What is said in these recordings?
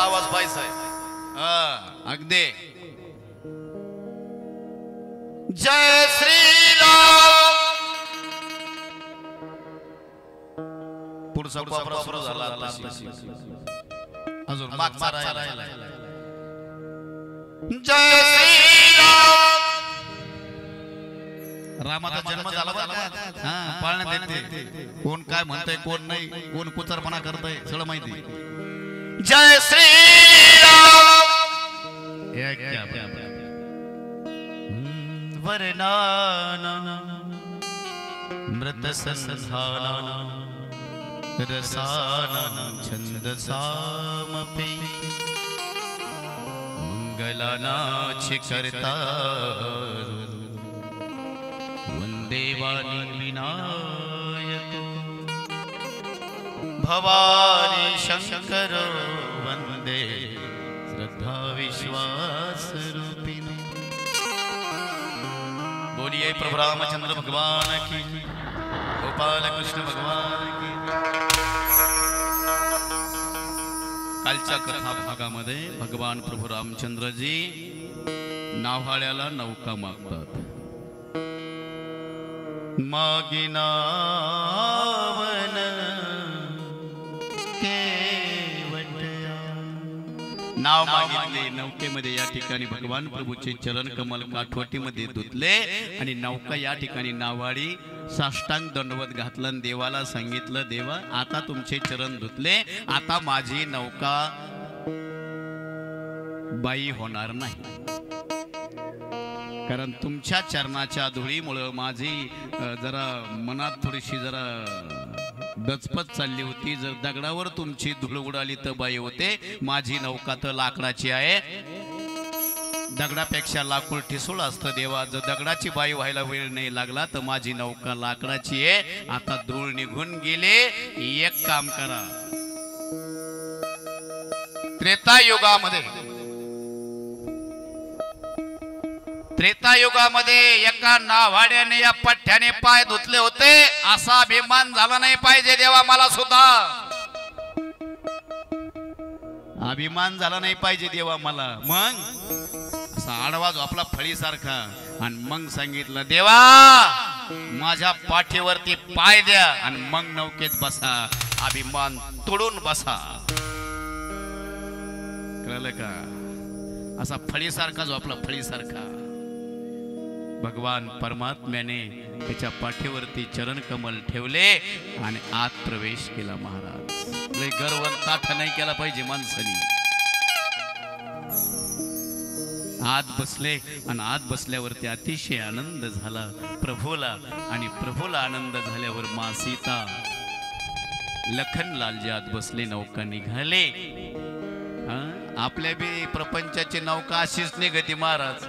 आवाज पाहिजे अगदी जय श्रीराम पुढचा कोपरा सुरू झाला अजून मागचा राहिला जय श्रीराम रामाचा जन्म झाला पाळण्यात येते कोण काय म्हणतंय कोण नाही कोण कुचरपणा करतंय सगळं माहिती जय श्रीराम वर्णाना मृत संधाना रसाना छंदसामपि मंगलानाची करता वंदे वाणी विनायक भवानी शंकर वंदे श्रद्धा विश्वास रूपिणी बोलिए प्रभु रामचंद्र भगवान की गोपाल कृष्ण भगवान की कालच्या कथा भागामध्ये भगवान प्रभु रामचंद्रजी नाव्हाळ्याला नौका मागतात मागिनावन नाव मागितले नौकेमध्ये या ठिकाणी भगवान प्रभूचे चरण कमल काठवटीमध्ये धुतले आणि नौका या ठिकाणी नावाडी साष्टांग दंडवत घातलं देवाला सांगितलं देवा आता तुमचे चरण धुतले आता माझी नौका बाई होणार नाही कारण तुमच्या चरणाच्या धुळीमुळे माझी जरा मनात थोडीशी जरा दचपत चालली होती जर दगडावर तुमची धूळ उडाली तर बाई होते माझी नौका तर लाकडाची आहे दगडापेक्षा लाकूड ठिसूळ असतं देवा जर दगडाची बाई व्हायला वेळ नाही लागला तर माझी नौका लाकडाची आहे आता धूळ निघून गेले एक काम करा त्रेतायुगामध्ये एका नाव्हाड्याने या पठ्ठ्याने पाय धुतले होते असा अभिमान झाला नाही पाहिजे देवा मला सुद्धा अभिमान झाला नाही पाहिजे देवा मला मग असा आडवा झोपला फळीसारखा आणि मग सांगितलं देवा माझ्या पाठीवरती पाय द्या आणि मग नौकेत बसा अभिमान तोडून बसा कळलं का असा फळीसारखा झोपला फळीसारखा भगवान परमात्म्याने त्याच्या पाठीवरती चरण कमल ठेवले आणि आत प्रवेश केला महाराज लय गर्व ताठा नाही केला पाहिजे माणसाने आत बसले आणि आत बसल्यावरती अतिशय आनंद झाला प्रभूला आणि प्रभूला आनंद झाल्यावर मा सीता लखनलालजी आत बसले नौका निघाले आपल्या बी प्रपंचाची नौका अशीच निघती महाराज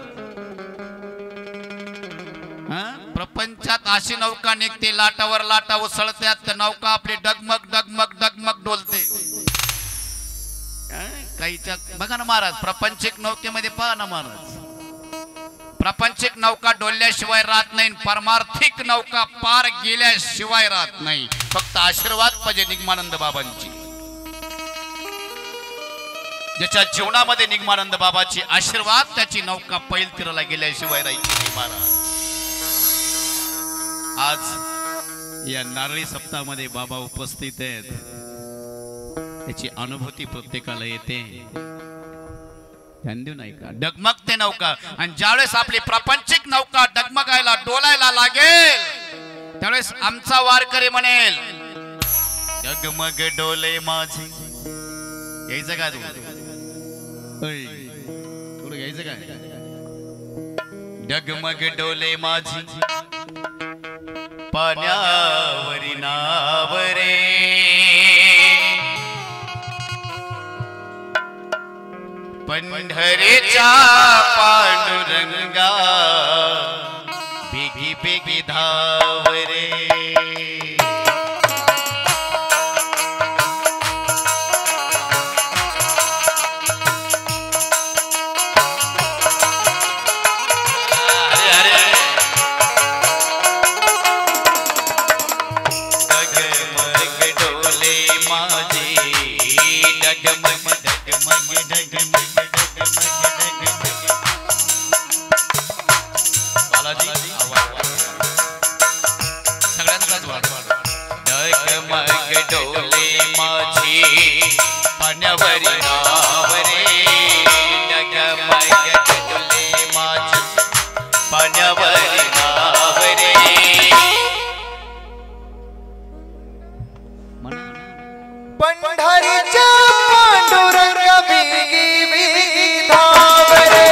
प्रपंचात अशी नौका निघते लाटावर लाटा उसळत्यात तर नौका आपली डगमग डगमग डगमग डोलते काहीच्या बघा ना महाराज प्रपंचिक नौकेमध्ये पहा ना महाराज प्रपंचिक नौका डोलल्याशिवाय राहत नाही परमार्थिक नौका पार गेल्याशिवाय राहत नाही फक्त आशीर्वाद पाहिजे निगमानंद बाबांची ज्याच्या जीवनामध्ये निगमानंद बाबाची आशीर्वाद त्याची नौका पैल तीराला गेल्याशिवाय राहायची नाही महाराज आज या नारळी सप्ताहामध्ये बाबा उपस्थित आहेत त्याची अनुभूती प्रत्येकाला येते ध्यान देऊ नाही का डगमगते नौका आणि ज्यावेळेस आपली प्रापंचिक नौका डगमगायला डोलायला लागेल त्यावेळेस आमचा वारकरी म्हणेल डगमग डोले माझी यायचं का तू थोडं यायचं काय डगमग डोले माझी पाण्यावरी नावरे पंढरीच्या पांडुरंगा बेगी बेगी धावरे डगमग डगमग डोले माझी पाण्यावरी नाव रे डगमग डोले माझी पाण्यावरी नाव रे पंढरीच्या पांडुरंग बिगी बिगी धाव रे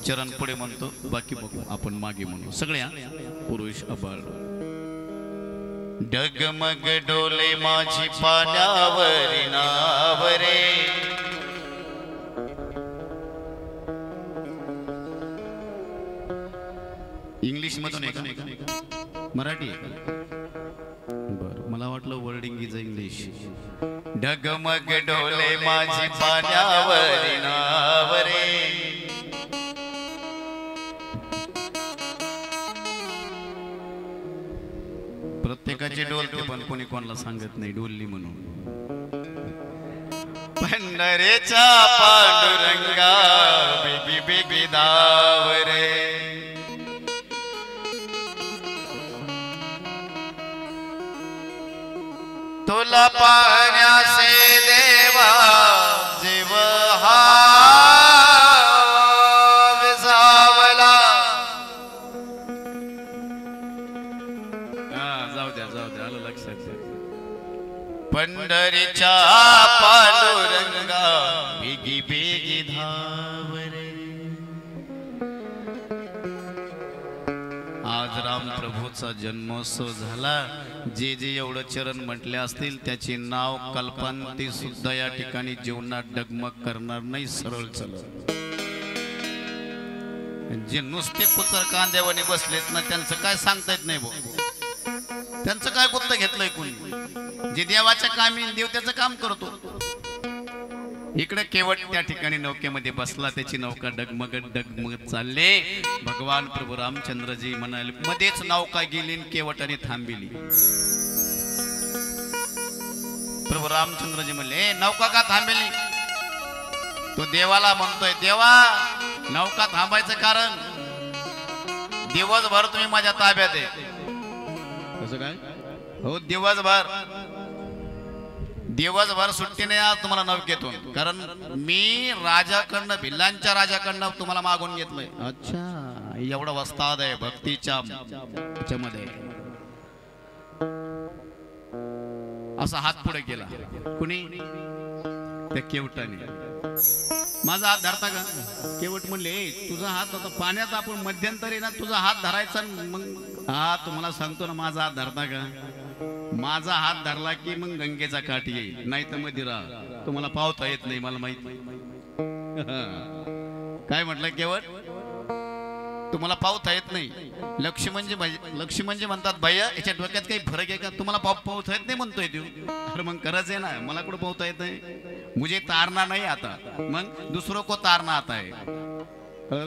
चरण पुढे म्हणतो बाकी बघू आपण मागे म्हणू सगळ्या पुरुष अबाळ डगमग डोले माझी पाण्यावरी नाव रे इंग्लिश मधून आहे का मराठी बरं मला वाटलं वर्डिंग इज इंग्लिश डगमग डोले माझी पाण्यावरी नाव रे प्रत्येकाची डोलते पण कोणी कोणाला सांगत नाही डोलली म्हणून पंढरीचा पांडुरंगा बेबी बेबी धाव रे तुला पाहण्यासे देवा जीव हा विसावला जाऊ द्या आलं लक्षात पंढरीच्या पांडुरंगा बेगी बेगी धाव रे आज राम प्रभूचा जन्मोत्सव झाला जे जे एवढं चरण म्हटले असतील त्याचे नाव कल्पांती सुद्धा या ठिकाणी जीवनात डगमग करणार नाही सरळ चल जे नुसते कुचर कांद्यावाने बसलेत ना त्यांचं काय सांगता येत नाही भाऊ. त्यांचं काय गुत्त घेतलंय कोणी. जे देवाच्या कामी देव त्याचं काम करतो. इकडे केवट त्या ठिकाणी नौकेमध्ये बसला. त्याची नौका डगमगत चालले. भगवान प्रभू रामचंद्रजी म्हणाले, मध्येच नौका गेली केवटाने थांबिली. प्रभू रामचंद्रजी म्हणले, नौका का थांबली. तो देवाला म्हणतोय, देवा नौका थांबायचं कारण दिवसभर तुम्ही माझ्या ताब्यात आहे. कसं काय हो. दिवसभर सुट्टी नाही आज तुम्हाला नौकेतून. कारण मी राजाकडनं भिल्लांच्या राजाकडनं तुम्हाला मागून घेतलंय. अच्छा एवढा वस्ताद आहे भक्तीच्या मध्ये. असा हात पुढे केला कुणी. त्या केवटाने. माझा हात धरता का. केवट म्हणले, तुझा हात आता पाण्यात आपण मध्यंतरी ना तुझा हात धरायचा. मग हा तुम्हाला सांगतो ना, माझा हात धरता का. माझा हात धरला की मग गंगेचा काठ येईल, नाही तर मदिरा. तुम्हाला पावता येत नाही मला माहिती. काय म्हटलं केवट, तुम्हाला पावता येत नाही. लक्ष म्हणजे म्हणतात भैया याच्या डोक्यात काही फरक आहे का. तुम्हाला पावता येत नाही म्हणतोय तू. अरे मग खरंच आहे ना, मला कुठं पावता येत नाही. मुझे तारना नाही आता. मग दुसरं को तारना आता है.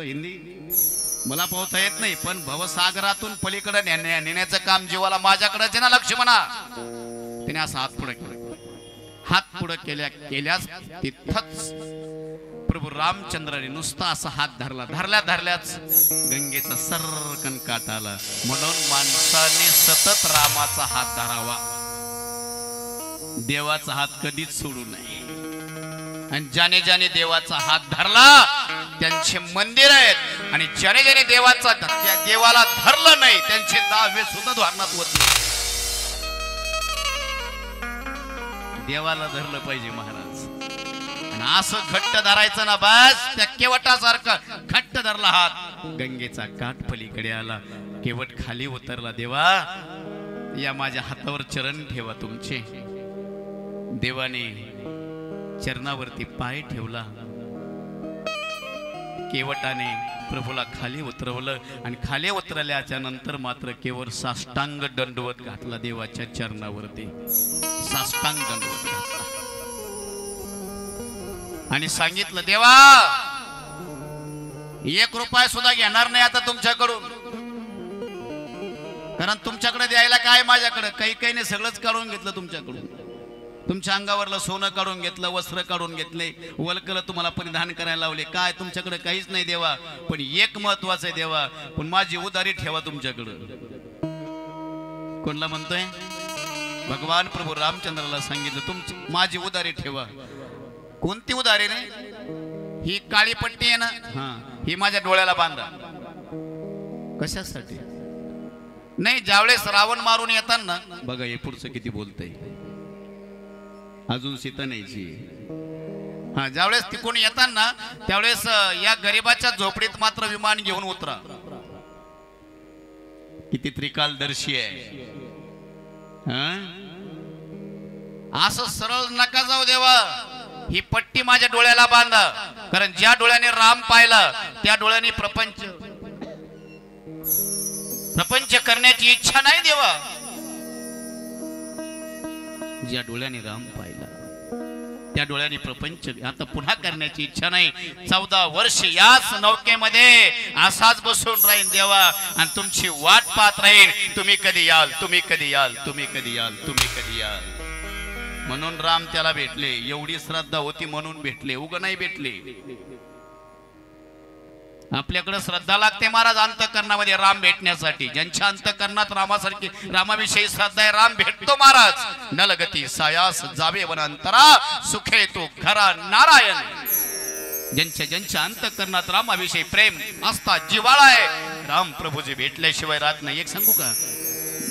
हिंदी मला पावता येत नाही, पण भवसागरातून पलीकडे नेण्याचं काम जीवाला माझ्याकडेच आहे ना लक्ष्मणा. त्याने असा हात पुढे केला. हात पुढे केल्यास तिथंच प्रभू रामचंद्राने नुसता असा हात धरल्याच गंगेचा सर्रकन काठ आला. म्हणून माणसाने सतत रामाचा हात धरावा. देवाचा हात कधीच सोडू नये. आणि ज्याने देवाचा हात धरला त्यांचे मंदिर आहेत. आणि ज्याने देवाला धरलं नाही त्यांचे दावे सुद्धा धरणात होत नाही. देवाला धरलं पाहिजे महाराज. आणि असं घट्ट धरायचं ना, बस त्या केवटासारखं घट्ट धरला हात. गंगेचा काठ पलीकडे आला. केवट खाली उतरला. देवा या माझ्या हातावर चरण ठेवा तुमचे. देवाने चरणावरती पाय ठेवला. केवटाने प्रभूला खाली उतरवलं. आणि खाली उतरल्याच्या नंतर मात्र केवळ साष्टांग दंडवत घातला देवाच्या चरणावरती. साष्टांग दंडवत घातला आणि सांगितलं, देवा 1 रुपया सुद्धा घेणार नाही आता तुमच्याकडून. कारण तुमच्याकडे द्यायला काय माझ्याकडे. काही सगळंच काढून घेतलं तुमच्याकडून. तुमच्या अंगावरलं सोनं काढून घेतलं, वस्त्र काढून घेतले, वल्कल तुम्हाला परिधान करायला लावले. काय तुमच्याकडे काहीच नाही देवा. पण एक महत्वाचं आहे देवा, पण माझी उदारी ठेवा तुमच्याकडे. कोणला म्हणतोय. भगवान प्रभू रामचंद्राला सांगितलं, तुमची माझी उदारी ठेवा. कोणती उदारी नाही. ही काळी पट्टी आहे ना, ही माझ्या डोळ्याला बांधा. कशासाठी नाही. ज्यावेळेस रावण मारून येताना बघा हे पुढचं किती बोलतंय. अजून सीता नाहीची. ज्यावेळेस तिकडून येताना त्यावेळेस या गरीबाच्या झोपडीत मात्र विमान घेऊन उतरा. किती त्रिकालदर्शी आहे. असं सरळ नका जाऊ देवा. ही पट्टी माझ्या डोळ्याला बांधा. कारण ज्या डोळ्याने राम पाहिला त्या डोळ्याने प्रपंच करण्याची इच्छा नाही देवा. ज्या डोळ्याने राम पाहिला त्या डोळ्याने प्रपंच आता पुन्हा करण्याची इच्छा नाही. 14 वर्ष याच नौकेमध्ये असाच बसून राहीन देवा. आणि तुमची वाट पाहत राहीन. तुम्ही कधी याल, तुम्ही कधी याल, तुम्ही कधी याल, तुम्ही कधी याल. म्हणून राम त्याला भेटले. एवढी श्रद्धा होती म्हणून भेटले, उग नाही भेटले. आपल्याकडे श्रद्धा लागते महाराज अंतःकरणामध्ये राम भेटण्यासाठी. ज्यांच्या अंतःकरणात रामासारखी रामाविषयी श्रद्धा आहे राम भेटतो महाराज. नलगती सायास जावे वनांतरा सुखे तो घरा नारायण. ज्यांच्या अंतःकरणात रामाविषयी प्रेम असता जिव्हाळा आहे राम प्रभूजी भेटल्याशिवाय राहत नाही. एक सांगू का,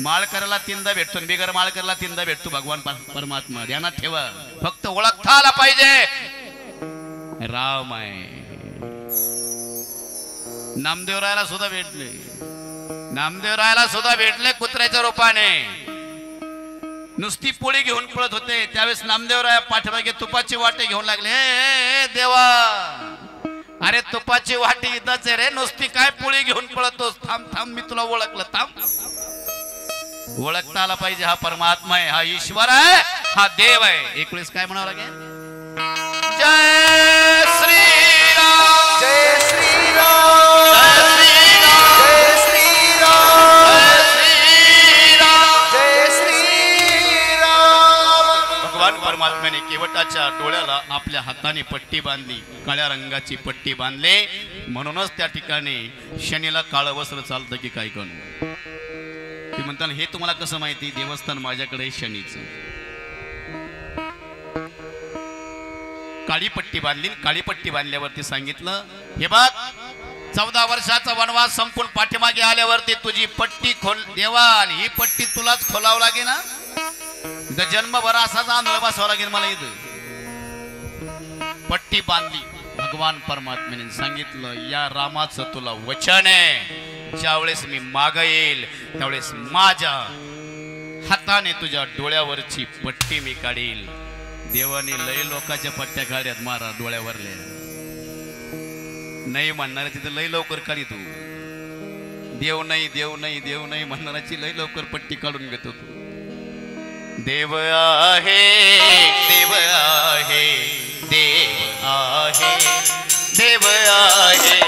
माळकरला 3दा भेटतो, बिगर माळकरला 3दा भेटतो भगवान परमात्मा. ध्यानात ठेवा. फक्त ओळखता आला पाहिजे राम आहे. नामदेवरायाला सुद्धा भेटले. नामदेवरायाला सुद्धा भेटले कुत्र्याच्या रूपाने. नुसती पोळी घेऊन पळत होते त्यावेळेस नामदेवराया पाठीमागे तुपाची वाटे घेऊन लागले. हे देवा अरे तुपाची वाटी इथंच आहे रे, नुसती काय पोळी घेऊन पळतोस? थांब थांब, मी तुला ओळखलं, थांब. ओळखता आला पाहिजे, हा परमात्मा आहे, हा ईश्वर आहे, हा देव आहे. एक वेळेस काय म्हणावं लागेल? जय श्रीराम, जय श्रीराम, जय श्रीराम, जय श्रीराम. भगवान परमात्म्याने केवटाच्या डोळ्याला आपल्या हाताने पट्टी बांधली, काळ्या रंगाची पट्टी बांधले. म्हणूनच त्या ठिकाणी शनीला काळं वस्त्र चालतं की काय करू. ते म्हणतात हे तुम्हाला कसं माहिती? देवस्थान माझ्याकडे शनीचं. काळी पट्टी बांधली, काळी पट्टी बांधल्यावरती सांगितलं, हे बघ 14 वर्षाचा वनवास संपून पाठीमागे आल्यावरती तुझी पट्टी खोल देवा, आणि ही पट्टी तुलाच खोलावं लागेल ना. इथं जन्मभर असाच आंधळ बसावं लागेल मला. इथं पट्टी बांधली. भगवान परमात्म्याने सांगितलं, या रामाचं तुला वचन आहे, ज्यावेळेस मी माग येईल त्यावेळेस माझ्या हाताने तुझ्या डोळ्यावरची पट्टी मी काढील. देवाने लय लोकांच्या पट्ट्या काढ्यात महाराज डोळ्यावरल्या. नाही म्हणणारे तिथे लय लवकर काढी तू. देव नाही देव नाही देव नाही म्हणणाराची लय लवकर पट्टी काढून घेतो तू. देव आहे देव आहे देव आहे देव आहे देव आहे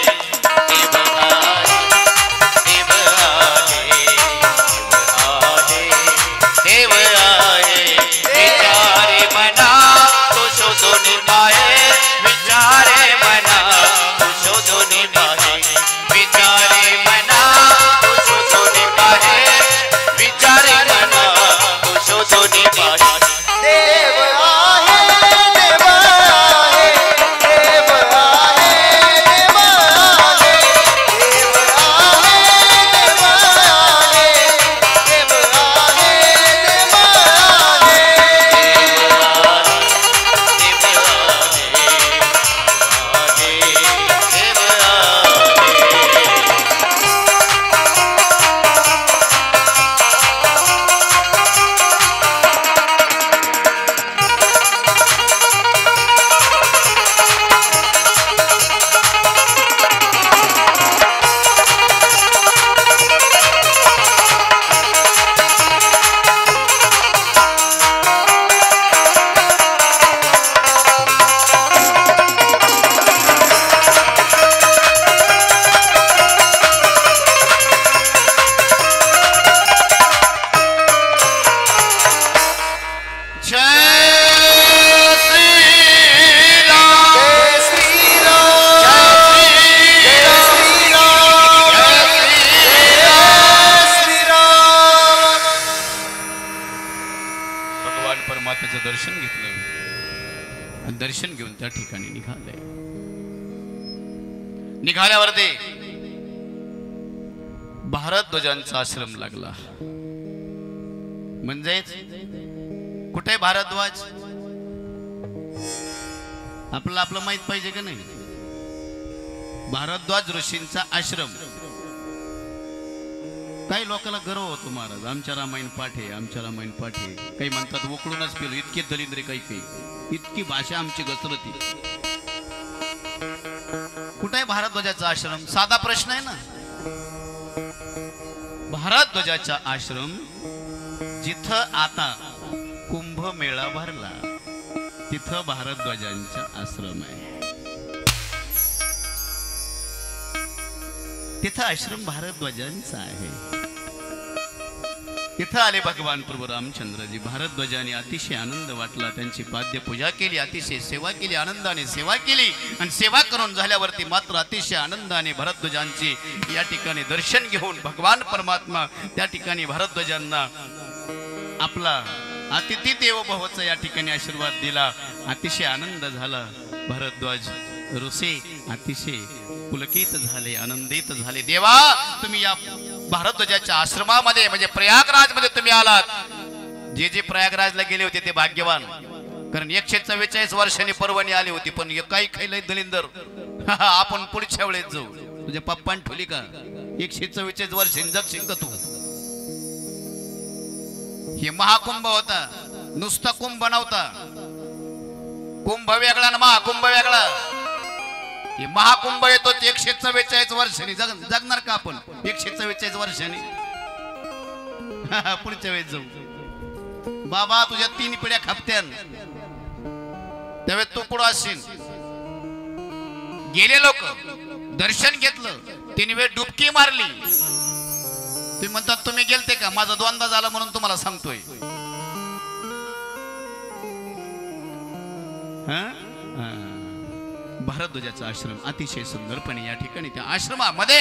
देव आहे देव आहे. विचारे मना तो शोधून पाहे, विचारे मना तो शोधून पाहे, विचारे मना तो शोधून पाहे, विचारे मना तो शोधून पाहे. देव आहे, देव आहे, देव आहे, देव आहे, देव आहे, देव आहे, देव दर्शन घेतलं आणि दर्शन घेऊन त्या ठिकाणी निघाले. निघाल्यावरती भारद्वाजांचा आश्रम लागला. म्हणजेच कुठे भारद्वाज आपलं आपलं माहित पाहिजे का नाही. भारद्वाज ऋषींचा आश्रम. काही लोकांना गर्व होतो महाराज, आमच्या रामायण पाठे, आमच्या रामायण पाठे. काही म्हणतात उकळूनच पिलो, इतके दलिंद्रे काही काही, इतकी भाषा आमची घसरती. कुठे भारद्वाजाचा आश्रम? साधा प्रश्न आहे ना. भारद्वाजाचा आश्रम जिथं आता कुंभमेळा भरला तिथं भारद्वाजांचा आश्रम आहे. तिथं आश्रम भारद्वाजांचा आहे. तिथं आले भगवान प्रभू रामचंद्रजी. भारद्वाजाने अतिशय आनंद वाटला, त्यांची पाद्य पूजा केली, अतिशय सेवा केली, आनंदाने सेवा केली. आणि सेवा करून झाल्यावरती मात्र अतिशय आनंदाने भारद्वाजांची या ठिकाणी दर्शन घेऊन भगवान परमात्मा त्या ठिकाणी भारद्वाजांना आपला अतिथी देवो भवचा या ठिकाणी आशीर्वाद दिला. अतिशय आनंद झाला. भारद्वाज ऋषी अतिशय पुलकित झाले, आनंदित झाले. देवा, तुम्ही या भारद्वाजाच्या आश्रमामध्ये म्हणजे प्रयागराज मध्ये तुम्ही आलात. जे जे प्रयागराजला गेले होते ते भाग्यवान, कारण 144 वर्षांनी पर्वणी आली होती. पण काही खायला दलिंदर आपण पुढच्या वेळेस जाऊ. तुझ्या पप्पान ठेवली का 144 वर्ष जगशील का तू? हे महाकुंभ होता, नुसता कुंभ नव्हता. कुंभ वेगळा ना महाकुंभ वेगळा. हे महाकुंभ येतो 144 वर्षांनी जगणार का आपण 144 वर्षांनी पुढच्या वेळेस जाऊ बाबा तुझ्या 3 पिढ्या खापत्यान त्यावेळेस तू कुठं असशील गेले लोक दर्शन घेतलं 3 वेळ डुबकी मारली तुम्ही म्हणतात तुम्ही गेलते का माझा द्वंद्व झाला म्हणून तुम्हाला सांगतोय भारद्वाजाचा आश्रम अतिशय सुंदरपणे या ठिकाणी त्या आश्रमामध्ये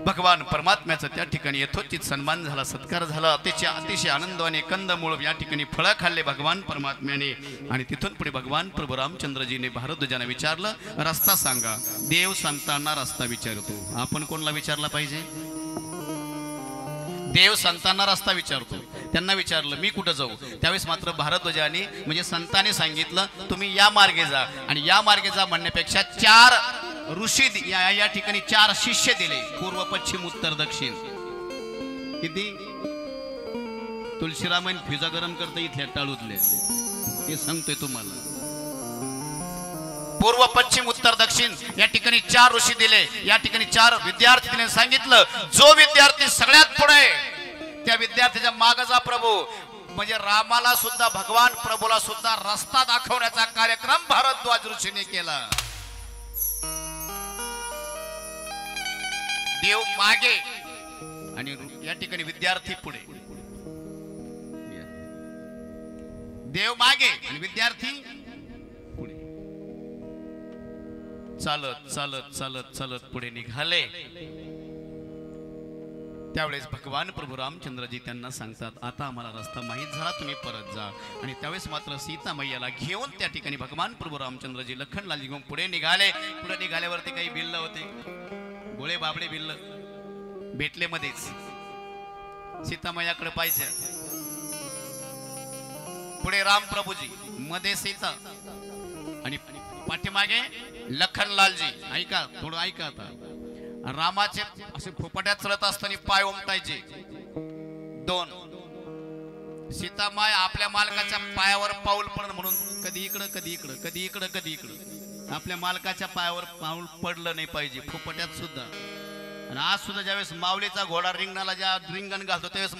भगवान परमात्म्याचा त्या ठिकाणी यथोचित सन्मान झाला सत्कार झाला अतिशय आनंदाने कंदमूळ या ठिकाणी फळं खाल्ले भगवान परमात्म्याने आणि तिथून पुढे भगवान प्रभू रामचंद्रजीने भारद्वाजांना विचारलं रस्ता सांगा देव संतांना रस्ता विचारतो आपण कोणाला विचारला पाहिजे देव संतांना रस्ता विचारतो त्यांना विचारलं मी कुठं जाऊ त्यावेळेस मात्र भारद्वाजाने म्हणजे संतांनी सांगितलं तुम्ही या मार्गे जा आणि या मार्गे जा म्हणण्यापेक्षा 4 ऋषी या ठिकाणी 4 शिष्य दिले पूर्व पश्चिम उत्तर दक्षिण किती तुळशीरामन फिजा गरम करता इथल्या टाळूतल्या ते सांगतोय तुम्हाला पूर्व पश्चिम उत्तर दक्षिण या ठिकाणी 4 ऋषी दिले या ठिकाणी 4 विद्यार्थी दिले सांगितलं जो विद्यार्थी सगळ्यात पुढे त्या विद्यार्थ्याच्या मागचा प्रभू म्हणजे रामाला सुद्धा भगवान प्रभूला सुद्धा रस्ता दाखवण्याचा कार्यक्रम भारद्वाज ऋषीने केला देव मागे आणि या ठिकाणी विद्यार्थी पुढे देव मागे आणि विद्यार्थी पुढे चालत चालत चालत चालत पुढे निघाले त्यावेळेस भगवान प्रभू रामचंद्रजी त्यांना सांगतात आता आम्हाला रस्ता माहीत झाला तुम्ही परत जा आणि त्यावेळेस मात्र सीता मैयाला घेऊन त्या ठिकाणी भगवान प्रभू रामचंद्रजी लखनलालजी घेऊन पुढे निघाले पुढे निघाल्यावरती काही बिल्ल होते गोळे बाबडे बिल्ल भेटले मध्येच सीता मैयाकडे पाहिजे पुढे राम प्रभूजी मध्ये सीता आणि पाठीमागे लखनलालजी ऐका थोडं ऐका आता रामाचे असे फोपाट्यात चलत असताना पाय उमटायचे 2 सीतामाय आपल्या मालकाच्या पायावर पाऊल पडणं म्हणून कधी इकडं कधी इकडं कधी इकडं कधी इकडं आपल्या मालकाच्या पायावर पाऊल पडलं नाही पाहिजे फोपाट्यात सुद्धा आणि आज सुद्धा ज्यावेळेस माऊलीचा घोडा रिंगणाला ज्या रिंगण घालतो त्यावेळेस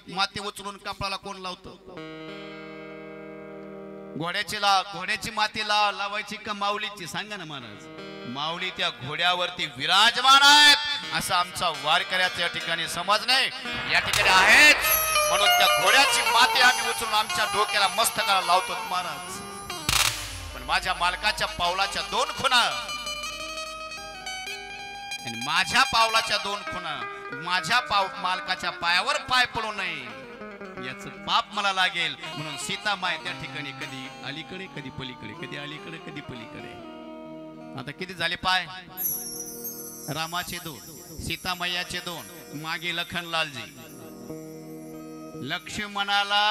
माती उचलून कपडाला कोण लावतो घोड्याची माती लावायची का माऊलीची सांगा ना महाराज माऊली त्या घोड्यावरती विराजमान आहेत असं आमचा वारकऱ्याचा या ठिकाणी समज नाही या ठिकाणी आहेत म्हणून त्या घोड्याची माती आम्ही उचलून आमच्या डोक्याला मस्तकाला लावतो महाराज पण माझ्या मालकाच्या पावलाच्या 2 खुणा आणि माझ्या पावलाच्या 2 खुणा माझ्या मालकाच्या पायावर पाय पडू नये याच पाप मला लागेल म्हणून सीता माय त्या ठिकाणी कधी अलीकडे कधी पलीकडे कधी अलीकडे कधी पलीकडे आता किती झाले पाय रामाचे 2 सीता मैयाचे 2 मागे लखनलालजी लक्ष्मणाला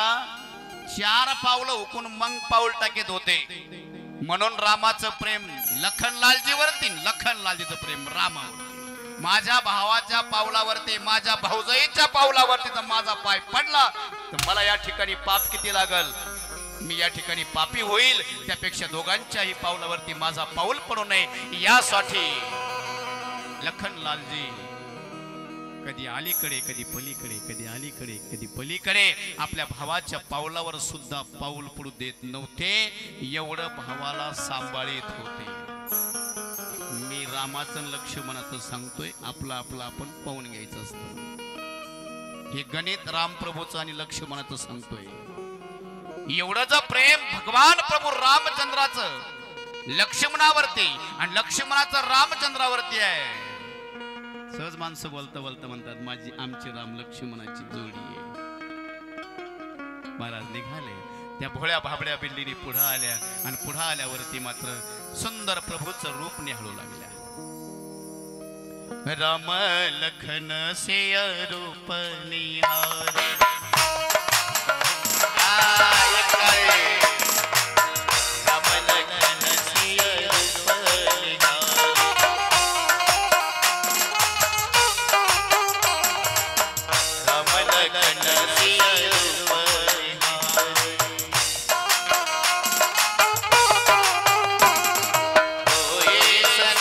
4 पावलं हुकून मग पाऊल टाकीत होते म्हणून रामाचं प्रेम लखनलालजीवरती लखनलालजीचं प्रेम रामावर माझ्या भावाच्या पावलावरती माझ्या भाऊजाईच्या पावलावरती जर माझा पाय पडला तर मला या ठिकाणी पाप किती लागल मी या ठिकाणी पापी होईल त्यापेक्षा दोघांच्याही पावलावरती माझा पाऊल पडू नये यासाठी लखनलालजी कधी अलीकडे कधी पलीकडे कधी अलीकडे कधी पलीकडे आपल्या भावाच्या पावलावर सुद्धा पाऊल पडू देत नव्हते एवढं भावाला सांभाळीत होते मी रामाचं लक्ष्मणाचं सांगतोय आपलं आपलं आपण पाहून घ्यायचं असतं हे गणित रामप्रभूचं आणि लक्ष्मणाचं सांगतोय एवढं जर प्रेम भगवान प्रभू रामचंद्राचं लक्ष्मणावरती आणि लक्ष्मणाचं रामचंद्रावरती आहे सहज माणसं बोलता बोलता म्हणतात माझी आमची राम लक्ष्मणाची जोडी आहे महाराज निघाले त्या भोळ्या भाबड्या बिल्लीने पुढे आल्या आणि पुढे आल्यावरती मात्र सुंदर प्रभूचं रूप निहाळू लागल्या राम लखन से रूप निहारे Yes.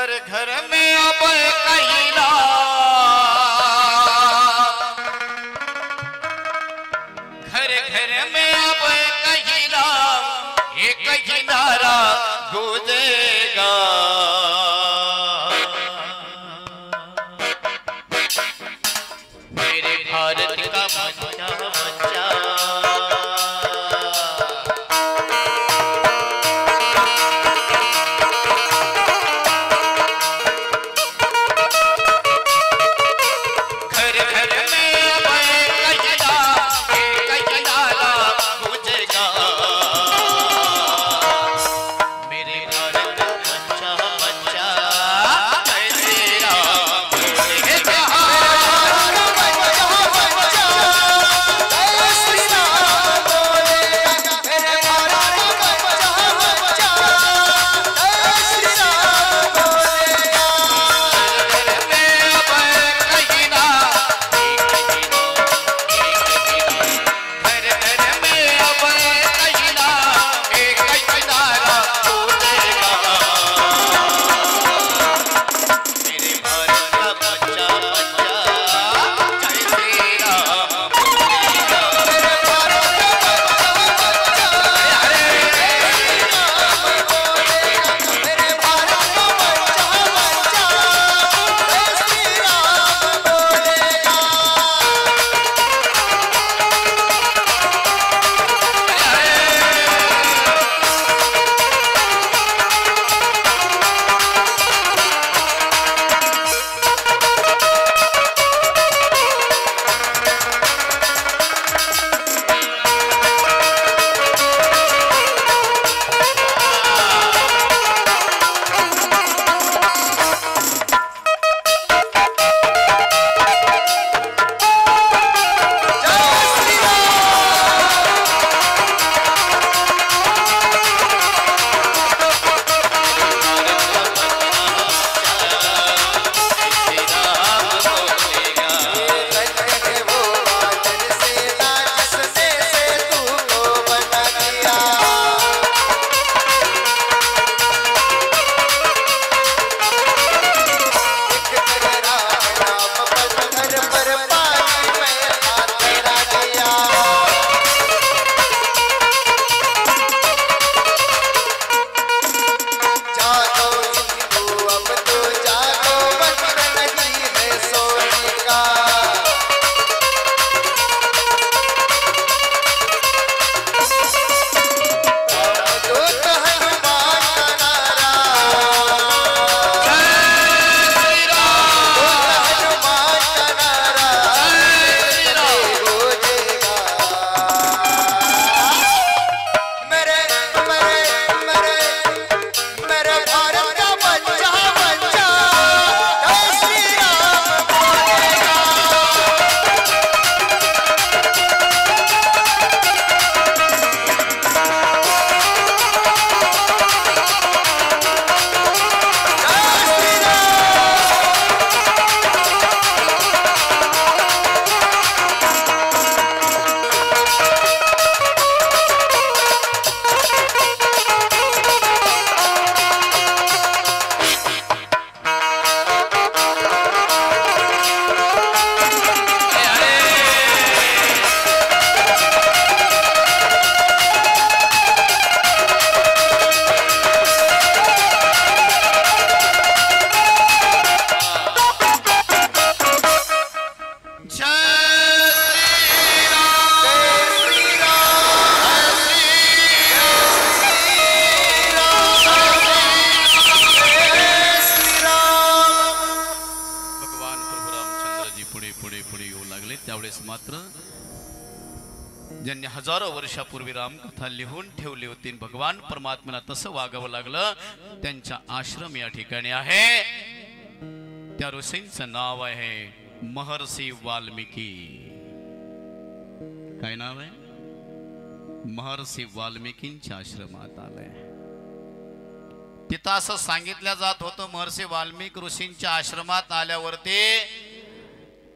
घर घर में अब कहिला घर घर में अब कहिला एक ही नारा गूंजेगा मेरे भारत का बच्चा बच्चा ज्यांनी हजारो वर्षापूर्वी रामकथा लिहून ठेवली होती, भगवान परमात्म्याला तसं वागावं लागलं, त्यांचा आश्रम या ठिकाणी आहे. त्या ऋषींचं नाव आहे महर्षी वाल्मिकी. काय नाव आहे? महर्षी वाल्मिकींच्या आश्रमात आलंय. तिथं असं सांगितलं जात होतं, महर्षी वाल्मिकी ऋषींच्या आश्रमात आल्यावरती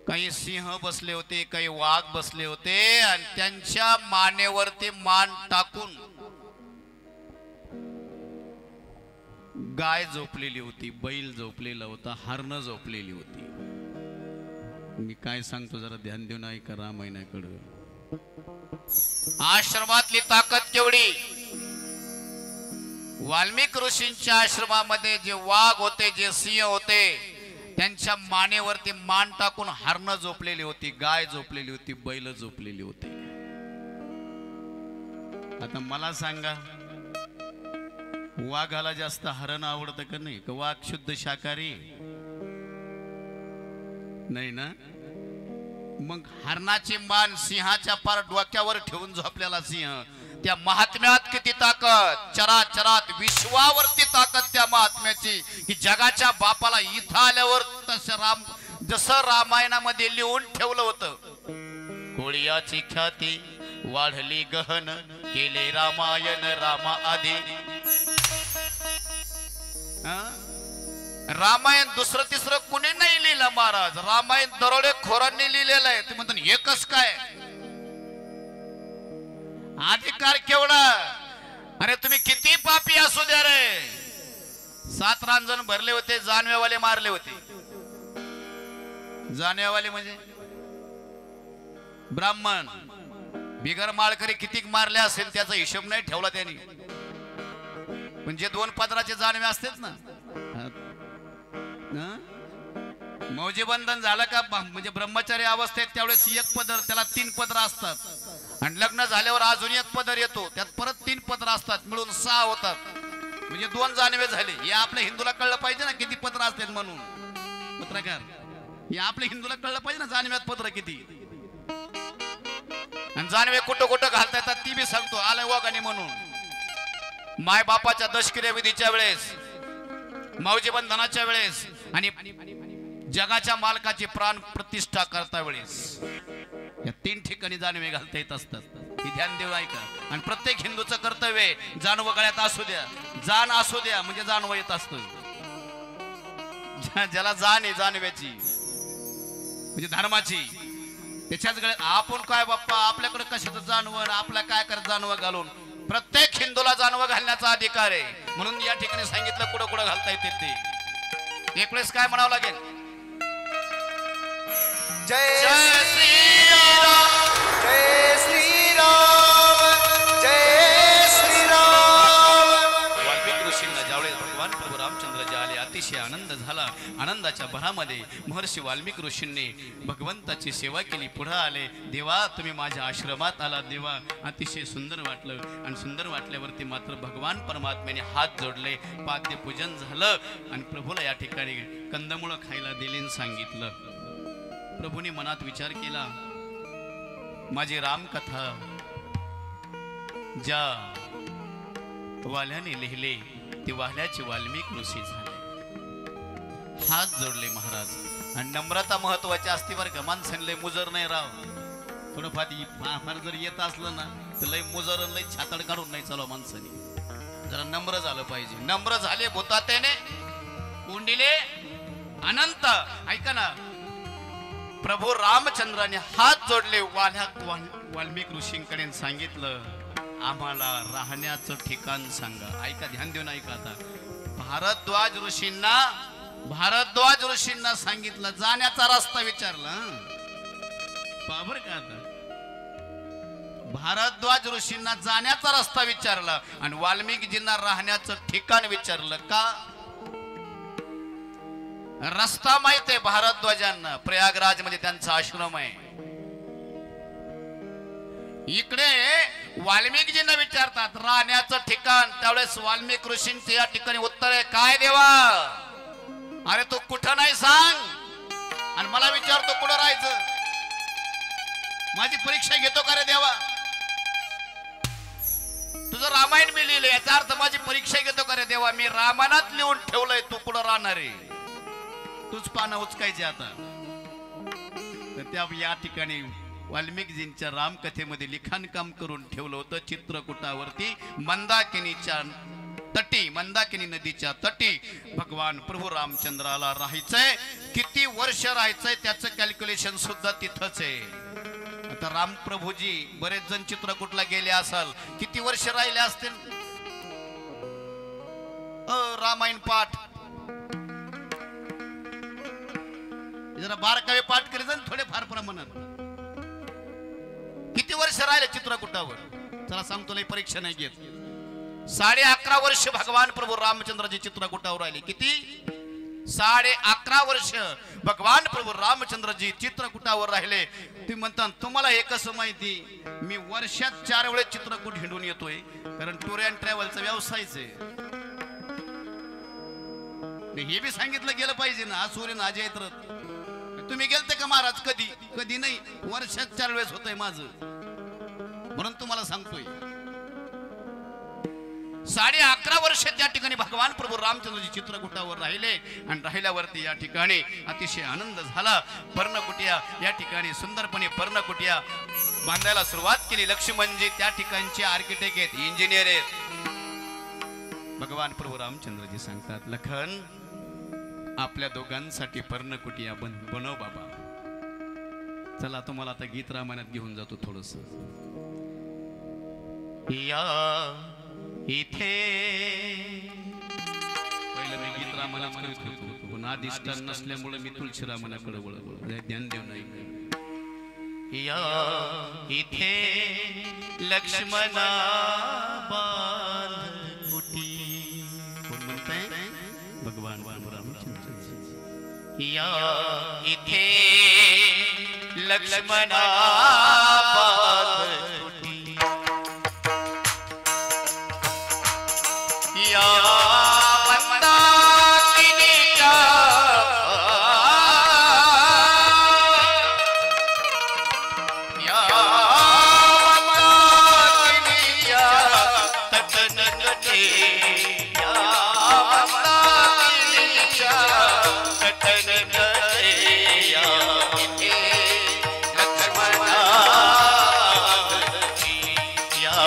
काही सिंह बसले होते, काही वाघ बसले होते आणि त्यांच्या मानेवरती मान टाकून गाय झोपलेली होती, बैल झोपलेला होता, हरणं झोपलेली होती. मी काय सांगतो जरा ध्यान देऊन ऐका रामायणाकडं. आश्रमातली ताकद केवढी. वाल्मिक ऋषींच्या आश्रमामध्ये जे वाघ होते, जे सिंह होते, त्यांच्या मानेवरती मान टाकून हरणं झोपलेली होती, गाय झोपलेली होती, बैल झोपलेली होती. आता मला सांगा, वाघाला जास्त हरण आवडतं का नाही? का वाघ शुद्ध शाकाहारी नाही ना? मग हरणाची मान सिंहाच्या पार डोक्यावर ठेवून झोपलेला सिंह, त्या महात्म्यात किती ताकद, चराचरात विश्वावरती ताकद त्या महात्म्याची, की जगाच्या बापाला इथं आल्यावर जसं रामायणामध्ये लिहून ठेवलं होतं, कोळियाची ख्याती वाढली गहन, केले रामायण रामा आधी. रामायण दुसरं तिसरं कुणी नाही लिहिलं महाराज, रामायण दरोडे खोरांनी लिहिलेलं आहे. ते म्हणतात एकच काय अधिकार केवढा. अरे तुम्ही किती पापी असू द्या रे. 7 रांजण भरले होते, जानवेवाले मारले होते. जानवेवाले म्हणजे ब्राह्मण, बिगर माळकरी किती मारले असेल त्याचा हिशोब नाही ठेवला त्यांनी. म्हणजे 2 पदराचे जानवे असतेच ना. मौजे बंधन झालं का, म्हणजे ब्रह्मचारी अवस्थेत त्यावेळेस 1 पदर, त्याला 3 पदर असतात. आणि लग्न झाल्यावर अजून 1 पदर येतो, त्यात परत 3 पदर असतात, मिळून 6 होतात. म्हणजे 2 जानवे झाले. हे आपल्या हिंदूला कळलं पाहिजे ना किती पत्र असतात म्हणून. पत्रकार, हे आपल्या हिंदूला कळलं पाहिजे ना जानव्यात पत्र किती. आणि जानवे कुठं कुठं घालता येतात ती बी सांगतो, आलाय वागाने म्हणून. माय बापाच्या दशक्रिया विधीच्या वेळेस, मौजे बंधनाच्या वेळेस, आणि जगाच्या मालकाची प्राण प्रतिष्ठा करता वेळेस, या 3 ठिकाणी जानवे घालता येत असतात. हे ध्यान देऊ ऐका. आणि प्रत्येक हिंदूचं कर्तव्य जानवं गळ्यात असू द्या, जाण असू द्या, म्हणजे जानवं येत असत. ज्याला जाण आहे जानव्याची, म्हणजे धर्माची, त्याच्याच गळ्यात. आपण काय बाप्पा, आपल्याकडे कशाचं जानवं, आपल्या काय करत जानवं घालून. प्रत्येक हिंदूला जानवं घालण्याचा अधिकार आहे. म्हणून या ठिकाणी सांगितलं कुठं कुठं घालता येते ते. एक वेळेस काय म्हणावं लागेल, जय श्रीराम, जय श्रीराम, जय श्रीराम. वाल्मिक ऋषींना ज्यावेळेस भगवान प्रभू रामचंद्र जे आले, अतिशय आनंद झाला. आनंदाच्या भरामध्ये महर्षी वाल्मिक ऋषींनी भगवंताची सेवा केली. पुढे आले, देवा तुम्ही माझ्या आश्रमात आला देवा. अतिशय सुंदर वाटलं. आणि सुंदर वाटल्यावरती मात्र भगवान परमात्म्याने हात जोडले, पाद्य पूजन झालं. आणि प्रभूला या ठिकाणी कंदमुळं खायला दिले सांगितलं. प्रभूने मनात विचार केला, माझी रामकथा ज्या वाल्याने लिहिले ते वाल्याचे वाल्मिक ऋषी झाले. हात जोडले महाराज. आणि नम्रता महत्वाची असते बरं का. माणसाने लय मुजर नाही राव. थोडं फार जर येत असलं ना तर लय मुजर, लय छातड काढून नाही चालव माणसाने. जरा नम्र झालं पाहिजे. नम्र झाले भूतातेने कुंडिले अनंत. ऐका ना, प्रभू रामचंद्राने हात जोडले वाल्मिक ऋषींकडे सांगितलं, आम्हाला राहण्याचं ठिकाण सांगा. ऐका, ध्यान देऊन ऐका. आता भारद्वाज ऋषींना सांगितलं, जाण्याचा रस्ता विचारला. बाबर का, आता भारद्वाज ऋषींना जाण्याचा रस्ता विचारला आणि वाल्मिकीजींना राहण्याचं ठिकाण विचारलं. का? रस्ता माहित आहे भारद्वाजांना, प्रयागराज मध्ये त्यांचा आश्रम आहे. इकडे वाल्मिकीजींना विचारतात राहण्याचं ठिकाण. त्यावेळेस वाल्मिक ऋषींचे या ठिकाणी उत्तर आहे, काय देवा, अरे तू कुठं नाही सांग आणि मला विचारतो कुठं राहायचं. माझी परीक्षा घेतो का रे देवा? तुझं रामायण मी लिहिलंय, याचा अर्थ माझी परीक्षा घेतो का रे देवा? मी रामायणात लिहून ठेवलंय, तू कुठं राहणार आहे? तूच पानं उचकायचे आता. तर त्या या ठिकाणी वाल्मिकीजींच्या रामकथेमध्ये लिखाण काम करून ठेवलं होतं. चित्रकूटावरती मंदाकिनीच्या तटी, मंदाकिनी नदीच्या तटी भगवान प्रभू रामचंद्राला राहायचंय. किती वर्ष राहायचंय त्याचं कॅल्क्युलेशन सुद्धा तिथंच आहे. आता रामप्रभूजी बरेच जण चित्रकूटला गेले असाल, किती वर्ष राहिले असतील? रामायण पाठ जरा बारकावे पाठ करीत थोडे फार प्रमाणात. किती वर्ष राहिले चित्रकूटावर? चला सांगतो, लई परीक्षा नाही घेत. 11.5 वर्ष भगवान प्रभू रामचंद्रजी चित्रकूटावर राहिले. किती? 11.5 वर्ष भगवान प्रभू रामचंद्रजी चित्रकूटावर राहिले. तुम्ही म्हणता तुम्हाला हे कसं माहिती? मी वर्षात 4 वेळेस चित्रकूट हिंडून येतोय, कारण टूर अँड ट्रॅव्हलचा व्यवसायच आहे. हे बी सांगितलं गेलं पाहिजे ना. सूर्य ना अजय रथ. तुम्ही गेलते का महाराज? कधी कधी नाही, वर्षात 4 वेळेस होतंय माझं, म्हणून तुम्हाला सांगतोय. 11.5 वर्ष त्या ठिकाणी भगवान प्रभू रामचंद्रजी चित्रकूटावर राहिले आणि राहिल्यावरती या ठिकाणी अतिशय आनंद झाला. पर्णकुटिया या ठिकाणी सुंदरपणे पर्णकुटिया बांधायला सुरुवात केली. लक्ष्मणजी त्या ठिकाणचे आर्किटेक्ट आहेत, इंजिनियर आहेत. भगवान प्रभू रामचंद्रजी सांगतात, लखन आपल्या दोघांसाठी पर्णकुटिया बनव बाबा. चला तुम्हाला आता गीत रामायणात घेऊन जातो थोडस. या इथे पहिलं मी गीत रामायणात करीत होतो, पण आदिष्टान नसल्यामुळे मी तुळशी रामायणाकडे वळवलं. ध्यान देऊ नाही. या इथे लक्ष्मणा बांध कुटी. कोण म्हणताय? भगवान रामचंद्र. या इथे लक्ष्मणा बांध कुटी. या मंदाकिनीच्या या मंदाकिनीच्या तटनगटे. या मंदाकिनीच्या तटनगटे. या इथे लक्ष्मणा बांधती. या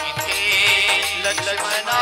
इथे लक्ष्मणा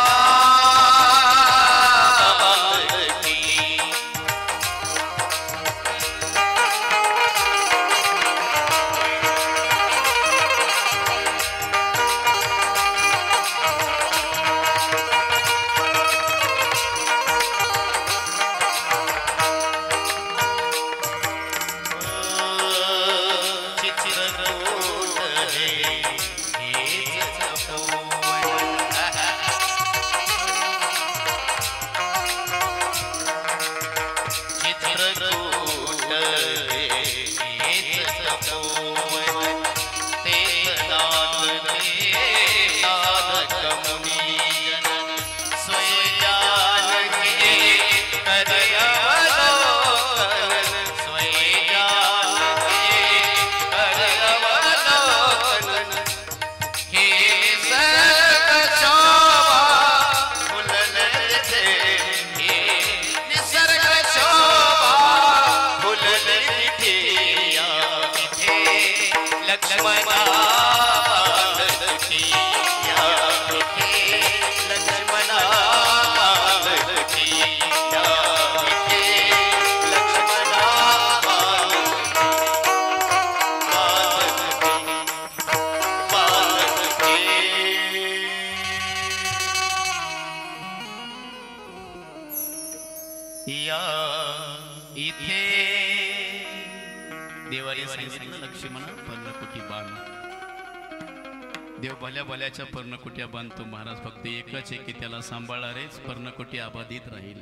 इथे देवाने सांगितलं लक्ष्मणा पर्णकुटी बांध. देव भल्या भल्याच्या पर्णकुट्या बांधतो महाराज. फक्त एकच आहे की त्याला सांभाळणारेच पर्णकुटी अबाधित राहील.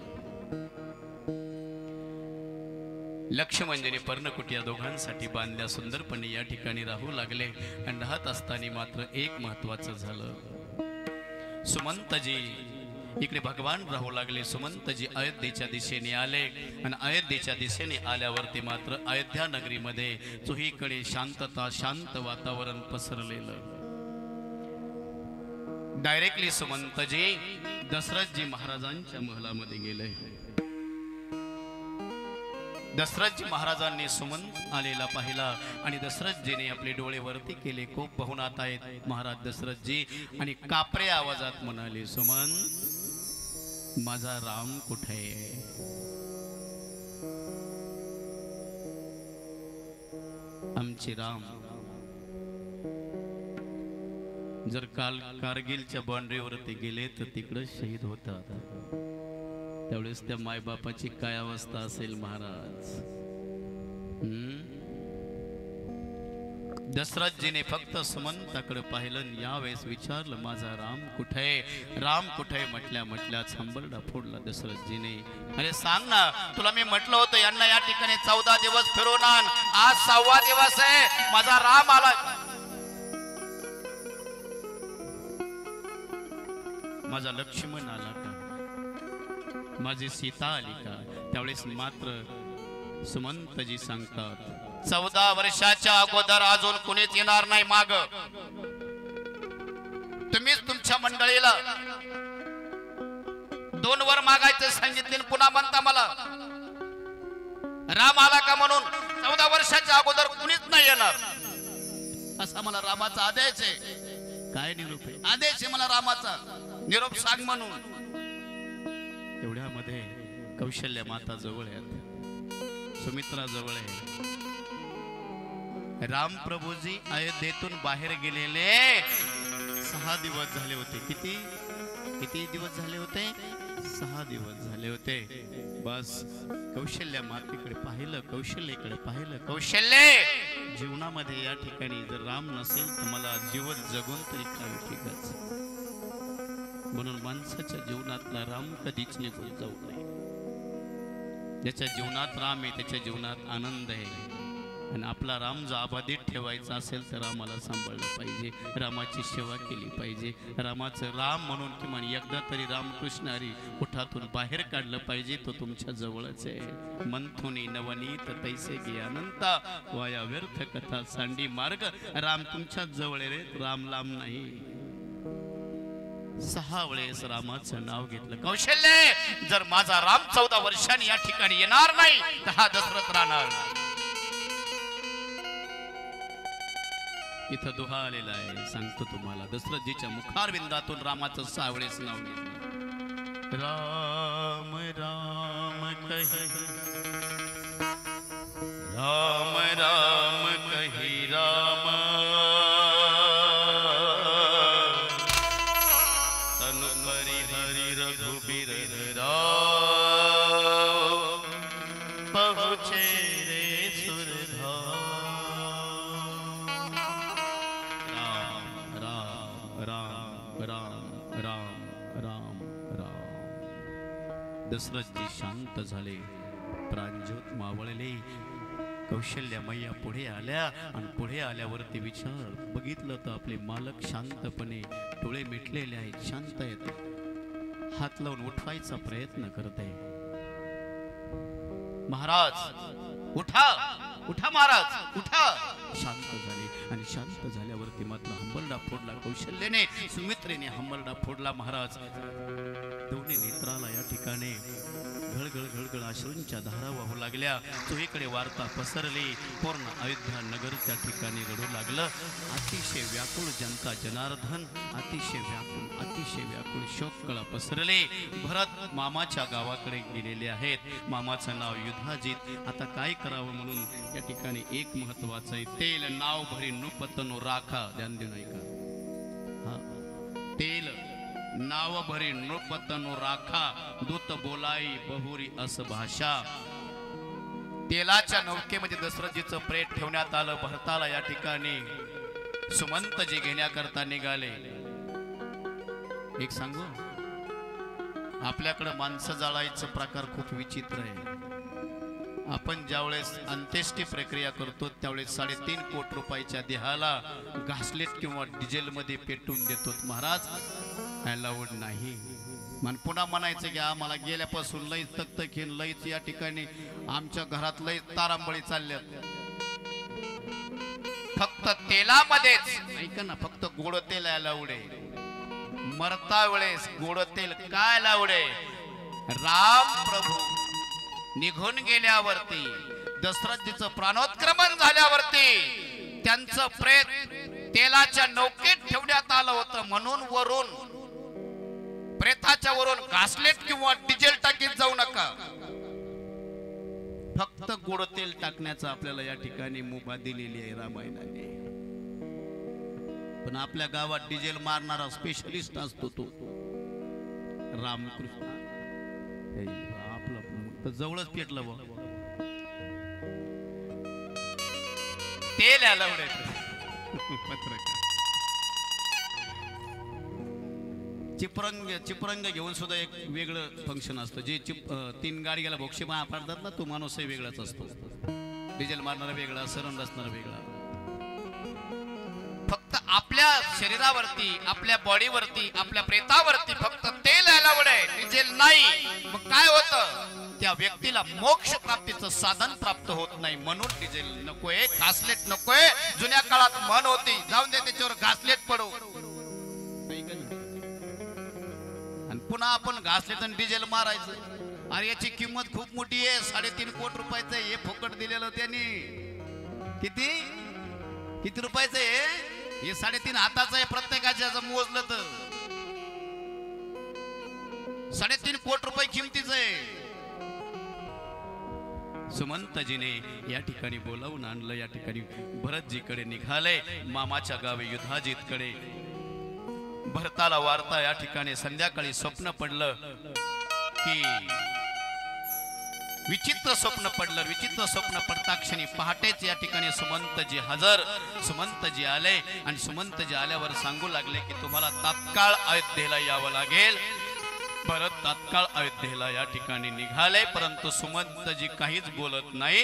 लक्ष्मणजीने पर्णकुट्या दोघांसाठी बांधल्या. सुंदरपणे या ठिकाणी राहू लागले आणि राहत असताना मात्र एक महत्वाचं झालं. सुमंतजी इकडे भगवान राहू लागले. सुमंतजी अयोध्येच्या दिशेने आले आणि अयोध्येच्या दिशेने आल्यावरती मात्र अयोध्या नगरीमध्ये चोहीकडे शांतता, शांत वातावरण पसरलेलं. डायरेक्टली सुमंतजी दशरथजी महाराजांच्या महलामध्ये गेले. दशरथजी महाराजांनी सुमंत आलेला पाहिला आणि दशरथजीने आपले डोळे वरती केले. खूप बहुनात आहेत महाराज दशरथजी आणि कापऱ्या आवाजात म्हणाले, सुमंत माझा राम कुठे? आमचे राम जर काल कारगिलच्या बाउंड्रीवरती गेले तर तिकडे शहीद होतात. त्यावेळेस त्या मायबापाची काय अवस्था असेल महाराज. दशरथजीने फक्त सुमंताकडे पाहिलं. यावेळेस विचारलं माझा राम कुठे, राम कुठे म्हटल्याच हंबरडा फोडला दशरथजीने. अरे सांग ना, तुला मी म्हटलं होतं यांना या ठिकाणी 14 दिवस फिरवून आण. आज 6वा दिवस आहे, माझा राम आला. माझा लक्ष्मण आला का, माझी सीता आली का. त्यावेळेस मात्र सुमंतजी सांगतात 14 वर्षाच्या अगोदर अजून कुणीच येणार नाही माग. तुम्हीच तुमच्या मंडळीला 2 वर मागायचं सांगितले, पुन्हा म्हणता मला राम आला का म्हणून. 14 वर्षाच्या अगोदर कुणीच नाही येणार असा मला रामाचा आदेश आहे. काय निरोप आहे, आदेश आहे मला रामाचा, निरोप सांग म्हणून. एवढ्यामध्ये कौशल्य माता जवळ आहेत, सुमित्रा जवळ आहे. राम प्रभूजी अयोध्येतून बाहेर गेलेले 6 दिवस झाले होते. किती दिवस झाले होते, 6 दिवस झाले होते. बस कौशल्य मातेकडे पाहिलं, कौशल्यकडे पाहिलं. कौशल्य, जीवनामध्ये या ठिकाणी जर राम नसेल तर मला जीवन जगून तरी काय ठीकच. म्हणून माणसाच्या जीवनातला राम कधीच निघून जाऊ नये. ज्याच्या जीवनात राम आहे त्याच्या जीवनात आनंद आहे. आणि आपला राम जर अबाधित ठेवायचा असेल तर रामाला सांभाळलं पाहिजे, रामाची सेवा केली पाहिजे. रामाचं राम म्हणून किमान एकदा तरी रामकृष्ण हरी उठातून बाहेर काढलं पाहिजे. तो तुमच्या जवळच आहे. मंथुनी नवनीत तैसे गे अनंत, वाया व्यर्थ कथा सांडी मार्ग. राम तुमच्याच जवळ आहे रे, राम लांब नाही. 6 वेळेस रामाचं नाव घेतलं. कौशल्य, जर माझा राम 14 वर्षांनी या ठिकाणी येणार नाही तर हा दशरथ राहणार. इथं दुहा आलेला आहे, सांगतो तुम्हाला. दशरथजीच्या मुखारविंदातून रामाचं 6 वेळेस नाव घेतलं. राम राम कही, राम राम कही राम, तनु परि हरि रघुबीर राव, पहुँचे रे सुरधा. दशरथजी शांत झाले, प्राणज्योत मावळले. कौशल्य मैया पुढे आल्या आणि पुढे आल्यावरती विचार बघितलं तर आपले मालक शांतपणे डोळे मिटलेले आहेत, शांत आहेत. हात लावून उठवायचा प्रयत्न करत आहे. महाराज उठा, उठा महाराज उठा. शांत झाले आणि शांत झाल्यावरती मात्र हंबरडा फोडला कौशल्याने, सुमित्रेने हंबरडा फोडला. महाराज दोन्ही नेत्राला या ठिकाणी घळघळ घळघळ अश्रूंच्या धारा वाहू लागल्या. चोहीकडे वार्ता पसरली. पूर्ण अयोध्या नगर त्या ठिकाणी रडू लागलं. अतिशय व्याकुळ जनता जनार्दन, अतिशय व्याकुळ शोककळा पसरले. भरत मामाच्या गावाकडे गेलेले आहेत. मामाचं नाव युधाजित. आता काय करावं म्हणून या ठिकाणी एक महत्वाचं आहे. तेल नाव भरी नृपतनो राखा. ध्यान देऊ नये का, हा तेल नाव भरी नृपतनो राखा, दूत बोलाई बहुरी अस भाषा. तेलाच्या नौकेमध्ये दशरथजीचं प्रेत ठेवण्यात आलं. भरताला या ठिकाणी सुमंतजी घेण्याकरता निघाले. एक सांगू, आपल्याकडे माणसं जाळायचं प्रकार खूप विचित्र आहे. आपण ज्यावेळेस अंत्येष्टी प्रक्रिया करतो त्यावेळेस 3.5 कोटी रुपयाच्या देहाला घासलेट किंवा डिझेल मध्ये पेटून देतो. महाराज अलाउड नाही. मन पुन्हा म्हणायचं की आम्हाला गेल्यापासून लईच तकतकीन, लईच या ठिकाणी आमच्या घरात लईच तारांबळी चालल्यात. फक्त तेलामध्येच ऐका ना, फक्त गोड तेल अलाउड आहे. मरता वेळेस गोड तेल काय अलाउड आहे. राम प्रभू निघून गेल्यावरती, दशरथजीचं प्राणोत्क्रमण झाल्यावरती त्यांचं प्रेत तेलाच्या नौकेत ठेवण्यात आलं होतं. म्हणून वरून प्रेताच्या वरून घासलेट किंवा डिझेल टाकीत जाऊ नका. फक्त गोड तेल टाकण्याचा आपल्याला या ठिकाणी मुभा दिलेली आहे रामायणाने. पण आपल्या गावात डिझेल मारणारा स्पेशलिस्ट असतो तो रामकृष्ण. आपलं तर जवळच पेटलं बा तेल आलं पत्रकार चिपरंग घेऊन सुद्धा एक वेगळं फंक्शन असतं. जे 3 गाडीला भोक्षे पाडतात ना, तो माणूसही वेगळाच असतो. डिझेल मारणारा वेगळा, सरण रचणारा वेगळा. फक्त आपल्या शरीरावरती, आपल्या बॉडीवरती, आपल्या प्रेतावरती फक्त तेल अलाउड आहे, डिझेल नाही. मग काय होतं? त्या व्यक्तीला मोक्ष प्राप्तीचं साधन प्राप्त होत नाही. म्हणून डिझेल नकोय, घासलेट नकोय. जुन्या काळात म्हण होती, जाऊन दे त्याच्यावर घासलेट पडो. आणि पुन्हा आपण घासलेट आणि डिझेल मारायचं. अरे याची किंमत खूप मोठी आहे, 3.5 कोटी रुपयाचं. हे फुकट दिलेलं त्यांनी. किती रुपयाचं आहे? हे 3.5 हाताचं आहे प्रत्येकाच्या. जर मोजलं तर 3.5 कोटी रुपये किमतीचं आहे. सुमंतजीने या ठिकाणी बोलावून आणलं. या ठिकाणी भरतजीकडे निघाले, मामाच्या गावी युधाजितकडे. भरताला वार्ता या ठिकाणी संध्याकाळी स्वप्न पडलं की विचित्र स्वप्न पडलं. विचित्र स्वप्न पडता क्षणी पहाटेच या ठिकाणी सुमंतजी हजर. सुमंतजी आले आणि सुमंतजी आल्यावर सांगू लागले की तुम्हाला तात्काळ अयोध्येला यावं लागेल. भरत तात्काळ अयोध्येला या ठिकाणी निघाले, परंतु सुमंतजी काहीच बोलत नाही.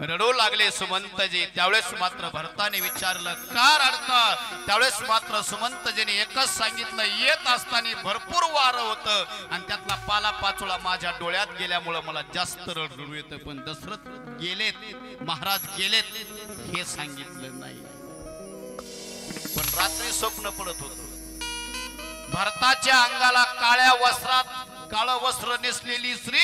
रडू लागले सुमंतजी. त्यावेळेस मात्र भरताने विचारलं का रडता? त्यावेळेस मात्र सुमंतजीने एकच सांगितलं, येत असताना भरपूर वारं होतं आणि त्यातला पाला पाचोळा माझ्या डोळ्यात गेल्यामुळं मला जास्त रडू येतं. पण दशरथ गेलेत, महाराज गेलेत हे सांगितलं नाही. पण रात्री स्वप्न पडत होतं. भरताच्या अंगाला काळ्या वस्त्रात, काळं वस्त्र नेसलेली स्त्री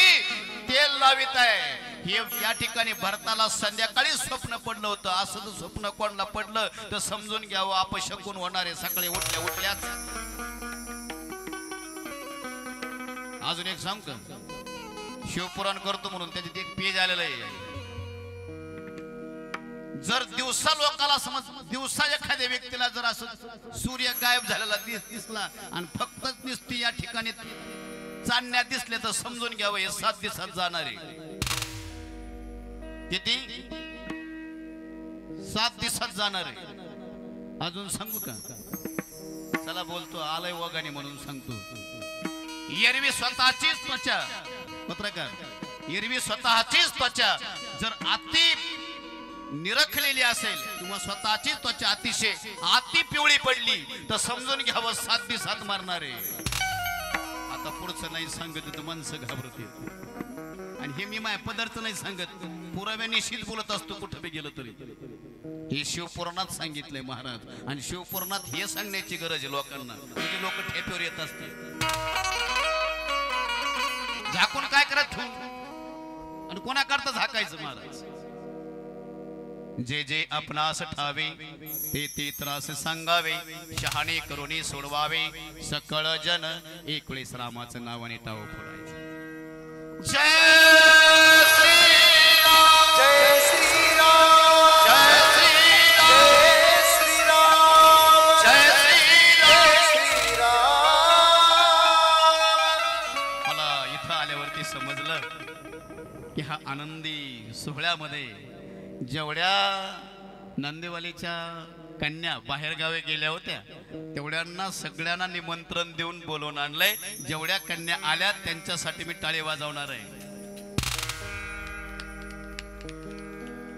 तेल लावित आहे. हे या ठिकाणी भरताला संध्याकाळी स्वप्न पडलं होतं. असं जर स्वप्न कोणाला पडलं तर समजून घ्यावं अपशकुन होणार आहे. सकाळी उठल्याच. अजून एक सांग का, शिवपुराण करतो म्हणून त्याच्यात एक पेज आलेलं आहे. जर दिवसा लोकाला समज, दिवसा एखाद्या व्यक्तीला जर असं सूर्य गायब झालेला दिसला आणि फक्त दिसती या ठिकाणी चांदण्या दिसले तर समजून घ्यावं हे 7 दिवसात जाणार आहे. किती? 7 दिवसात जाणार आहे. अजून सांगू का? चला बोलतो, आलय वगाने म्हणून सांगतो. एरवी स्वतःचीच त्वचा, पत्रकार, एरवी स्वतःचीच त्वचा जर अति निरखलेली असेल किंवा स्वतःची त्वचा अतिशय अति पिवळी पडली तर समजून घ्यावं 7 दिवसात मारणार आहे. आता पुढचं नाही सांगत तर माणसं घाबरते. आणि हे मी माझ्या पदार्थ नाही सांगत, पुराव्यानिशीच बोलत असतो कुठं बी गेलं तरी. हे शिवपुराणात सांगितलंय महाराज. आणि शिवपुराणात हे सांगण्याची गरज आहे लोकांना, म्हणजे लोक ठेपेवर येत असते. झाकून काय करत आणि कोणाकरता झाकायचं महाराज? जे जे आपणास ठावे ते ते त्रास सांगावे, शहाणे करुणी सोडवावे, सकळ जन एक वेळेस रामाचं नावाने टाव फोडायचं. जय श्रीराम, जय श्रीराम, जय श्रीराम, जय श्रीराम, श्रीराम, जय श्रीराम. मला इथं आल्यावरती समजलं की हा आनंदी सोहळ्यामध्ये जेवढ्या नंदेवालीच्या कन्या बाहेर गावी गेल्या होत्या तेवढ्यांना सगळ्यांना निमंत्रण देऊन बोलवून आणलंय. जेवढ्या कन्या आल्या त्यांच्यासाठी मी टाळी वाजवणार आहे.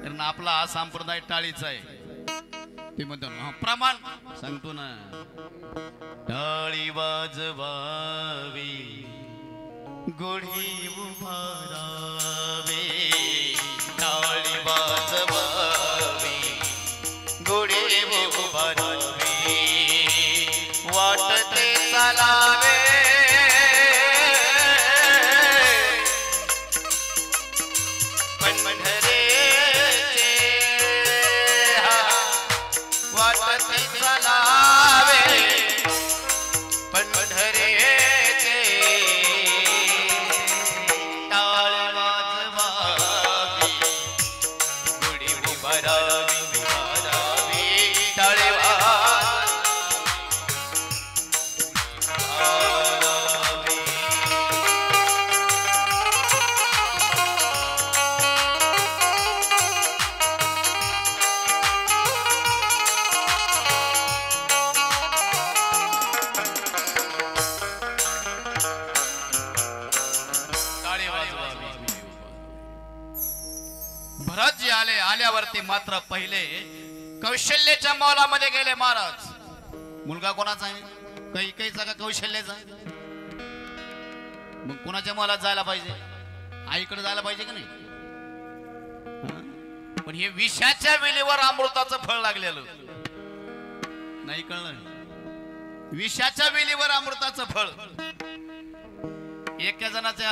कारण आपला हा संप्रदाय टाळीचा आहे. ते म्हणतो प्रमाण सांगतो ना, टाळी वाजवावी गुढी उभारावे, टाळी वाजवावी गुढी उभारावी, वाटते चालावे पंढरीचे, वाटते चालावे पंढरीचे, टाळ वाजवावी भरत जी आले, आल्यावरती मात्र पहिले कौशल्याच्या मौलामध्ये गेले महाराज. मुलगा कोणाचा आहे? कैकेयीचा का कौशल्याचा? मग कोणाच्या मौलात जायला पाहिजे? आईकडे जायला पाहिजे की नाही? पण हे विषाच्या वेलीवर अमृताचं फळ लागलेलं नाही कळलं. विषाच्या वेलीवर अमृताचं फळ. एका जणाच्या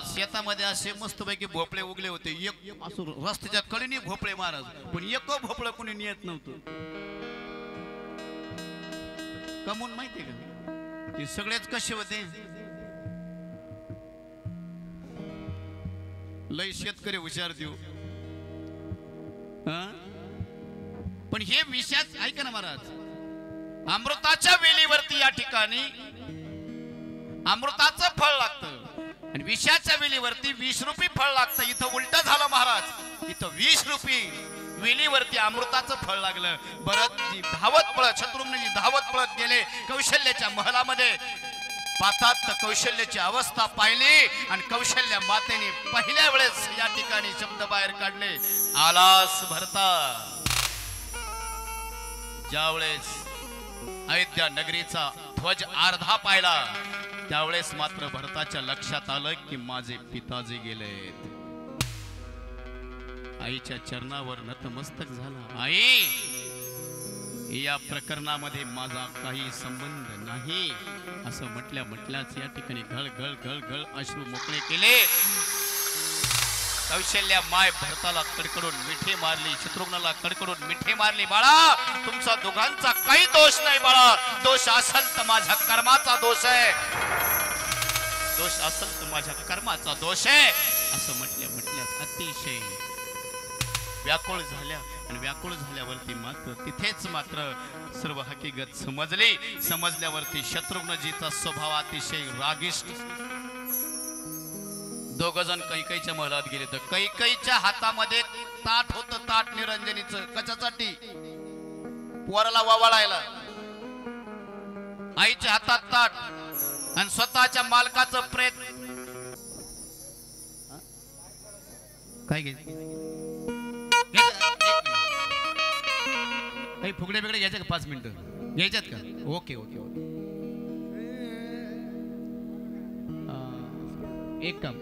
शेतामध्ये असे मस्तपैकी भोपळे उगले होते. एक असं रस्त्याच्या कडेने भोपळे महाराज, पण एक भोपळं कोणी नेत नव्हतं. कमून माहितीये का? ते सगळेच कसे होते? लय शेतकरी हुशार देऊ. पण हे विषाच ऐका ना महाराज, अमृताच्या वेलीवरती या ठिकाणी अमृताचं फळ लागतं आणि विषाच्या वेलीवरती 20 रुपये फळ लागतं. इथं उलट झालं महाराज. इथं 20 रुपये वेलीवरती अमृताचं फळ लागलं. भरतजी धावत पळत, शत्रुघ्नजी धावत पळत गेले कौशल्याच्या महलामध्ये. पाहतात तर कौशल्याची अवस्था पाहिली आणि कौशल्या मातेने पहिल्या वेळेस या ठिकाणी शब्द बाहेर काढले, आलास भरता. ज्यावेळेस अयोध्या नगरीचा ध्वज अर्धा पाहिला त्यावेळेस मात्र भरताच्या लक्षात आलं की माझे पिताजी गेलेत. आईच्या चरणावर नतमस्तक झाला. आई, या प्रकरणामध्ये माझा काही संबंध नाही असं म्हटल्याच या ठिकाणी घळ घळ घळ घळ अश्रू मोकळे केले. कौशल्या माय भरताला कडकडून मिठी मारली, शत्रुघ्नाला कडकडून मिठी मारली. बाळा, तुमचा दोघांचा काही दोष नाही बाळा. दोष असेल तर माझ्या कर्माचा दोष आहे. दोष असेल तर माझ्या कर्माचा दोष आहे असं म्हटल्याच अतिशय व्याकुळ झाल्या. आणि व्याकुळ झाल्यावरती मात्र तिथेच मात्र सर्व हकीकत समजली. समजल्यावरती शत्रुघ्नजीचा स्वभाव अतिशय रागिष्ट. दोघ जण कैकेयीच्या महलात गेले तर कैकेयीच्या हातामध्ये ताट होतं, ताट निरंजनीचं. कशासाठी? पोराला वावळायला. आईच्या हातात ताट आणि स्वतःच्या मालकाचं प्रेत. काय घे काही फुगडे बिगडे घ्यायचे का? 5 मिनिटं घ्यायच्यात का? Okay okay okay. एक काम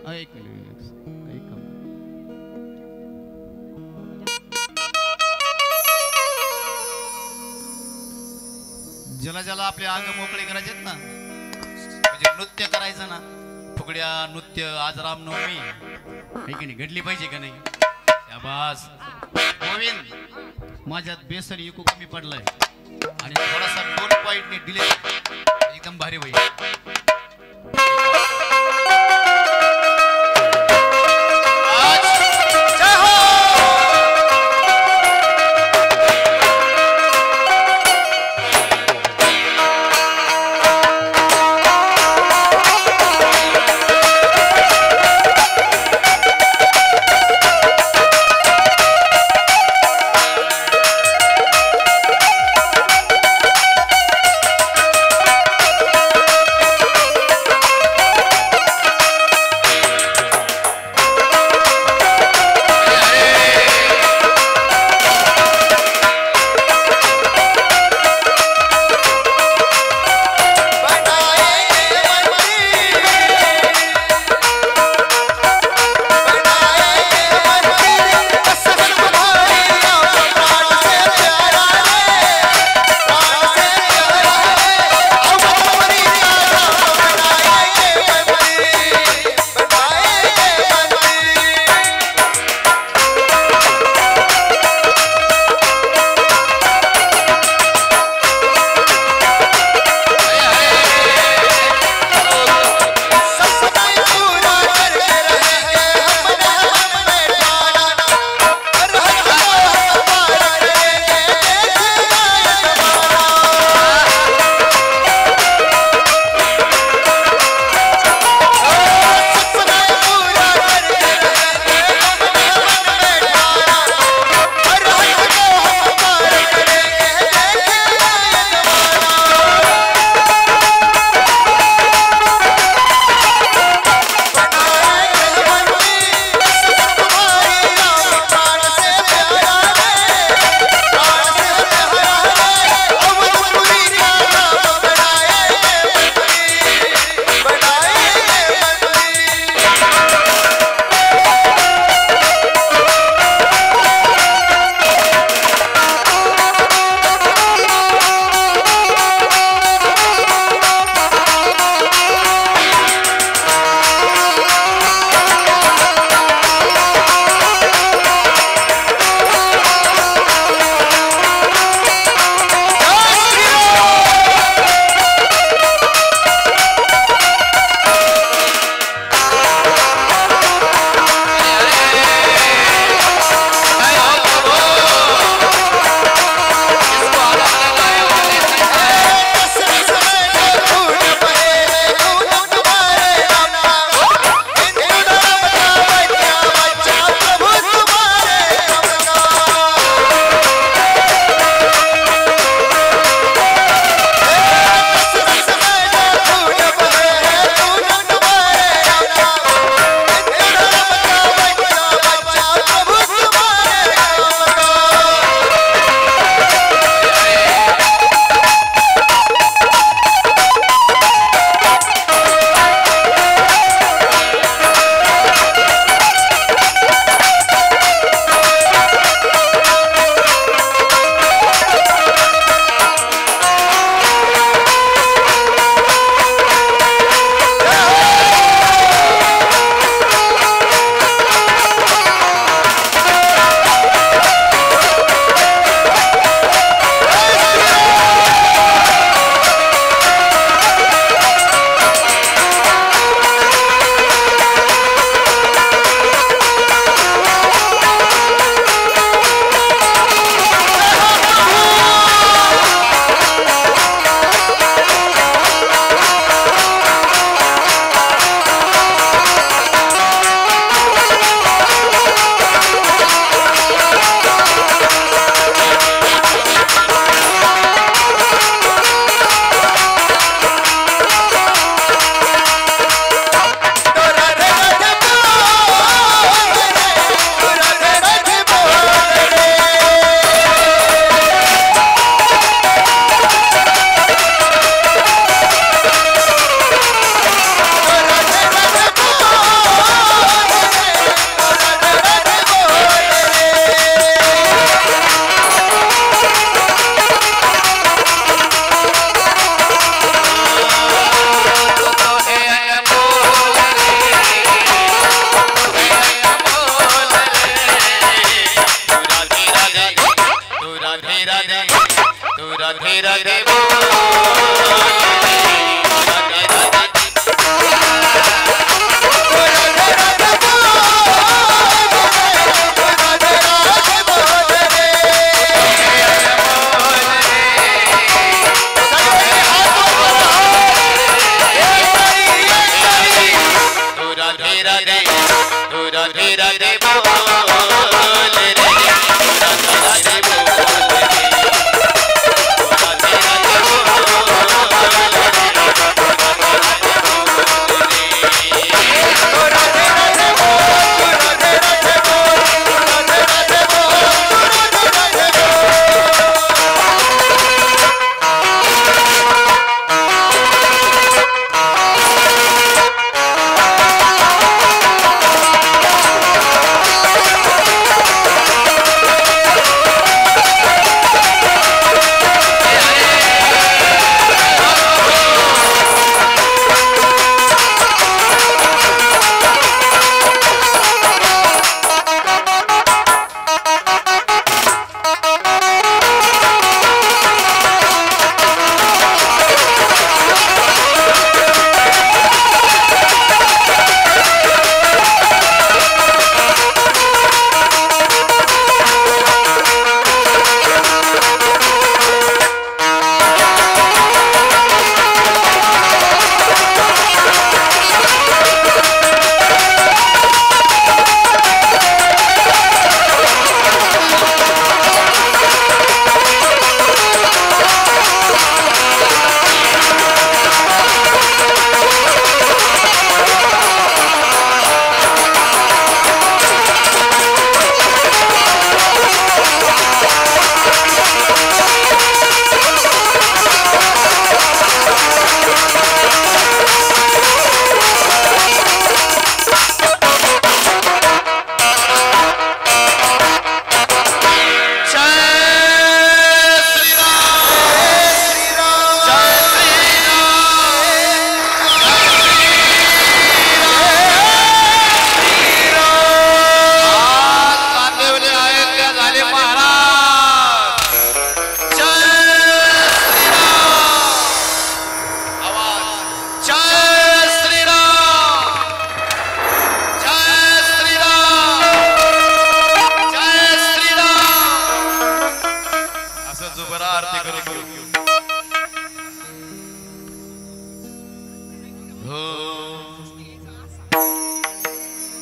ज्याला ज्याला आपले अंग मोकळे करायचे ना, म्हणजे नृत्य करायचं ना, फुगड्या नृत्य. आज रामनवमी आहे की नाही, घडली पाहिजे का नाही? शाबास गोविंद, माझ्यात बेसन इकू कमी पडलाय आणि थोडासा 2 पॉइंटने डिले एकदम भारी होईल. राधे बोल राधे राधे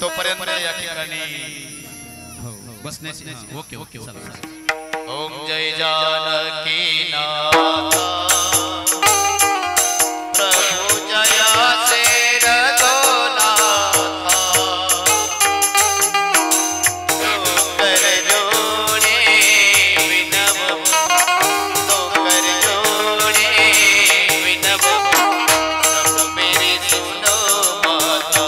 तोपर्यंत या ठिकाणी बसण्याची ओके ओके ओम जय जानकी नाथ प्रभु जया से रघुनाथ कर जोड़े विनव तो कर जोड़े विनव सब मेरी सुनो माता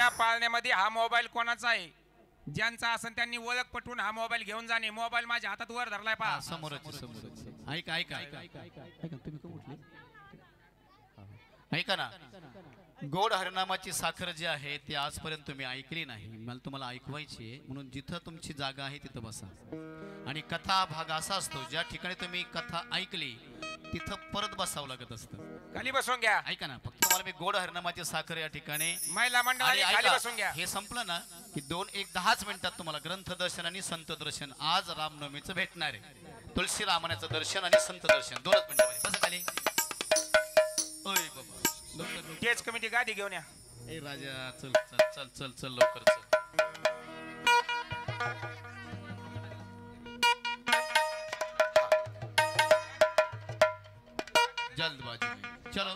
या पाळण्यामध्ये हा मोबाईल कोणाचा आहे ज्यांचा असेल त्यांनी ओळख पटवून हा मोबाईल घेऊन जाणे. मोबाईल माझ्या हातात वर धरलाय पहा. समोरच ऐका ऐका ऐका तुम्ही का उठले? ऐका ना, गोड हरिनामाची साखर जी आहे ती आजपर्यंत तुम्ही ऐकली नाही. मला तुम्हाला ऐकवायची आहे, म्हणून जिथं तुमची जागा आहे तिथं बसा. आणि कथा भाग असा असतो ज्या ठिकाणी तुम्ही कथा ऐकली तिथं परत बसावं लागत असतं. खाली बसून घ्या. ऐका ना, फक्त तुम्हाला मी गोड हरिनामाची साखर या ठिकाणी महिला मंडळाने आणि खाली ऐका, बसून घ्या. हे संपलं ना की 10 मिनिटात तुम्हाला ग्रंथ दर्शन आणि संत दर्शन आज रामनवमीचं भेटणार आहे. तुळशी रामाचं दर्शन आणि संत दर्शन 2 मिनिटामध्ये. बसा खाली. ओय बाबा लवकर केज कमिटी गादी घेऊन या. ए राजा चल चल चल चल चल लवकर चल. जल्दबाजी में चलो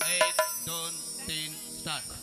1 2 3 स्टार्ट.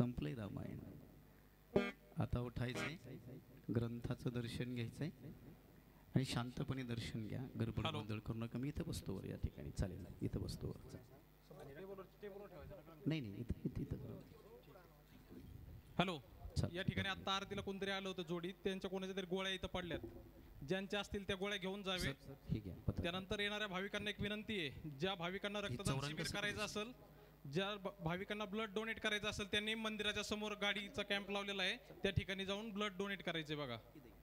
संपलंय रामायण. आता उठायचंय, ग्रंथाचं दर्शन घ्यायचंय आणि शांतपणे दर्शन घ्या. गडबड गोंधळ करू नका. मी इथं बसतो वर या ठिकाणी. चालेल, इथं बसतो वर. नाही नाही, इथं. हॅलो. चल. या ठिकाणी आता आरतीला कोणतरी आलं होतं जोडीत, त्यांच्या कोणाच्या तरी गोळ्या इथं पडल्यात. ज्यांच्या असतील त्या गोळ्या घेऊन जावे. ठीक आहे. पत्र. त्यानंतर येणाऱ्या भाविकांना एक विनंती आहे, ज्या भाविकांना रक्तदान चौरंग शिबिर कसं करायचं असेल, ज्या भाविकांना ब्लड डोनेट करायचं असेल, त्यांनी मंदिराच्या समोर गाडीचा कॅम्प लावलेला आहे, त्या ठिकाणी जाऊन ब्लड डोनेट करायचे बघा.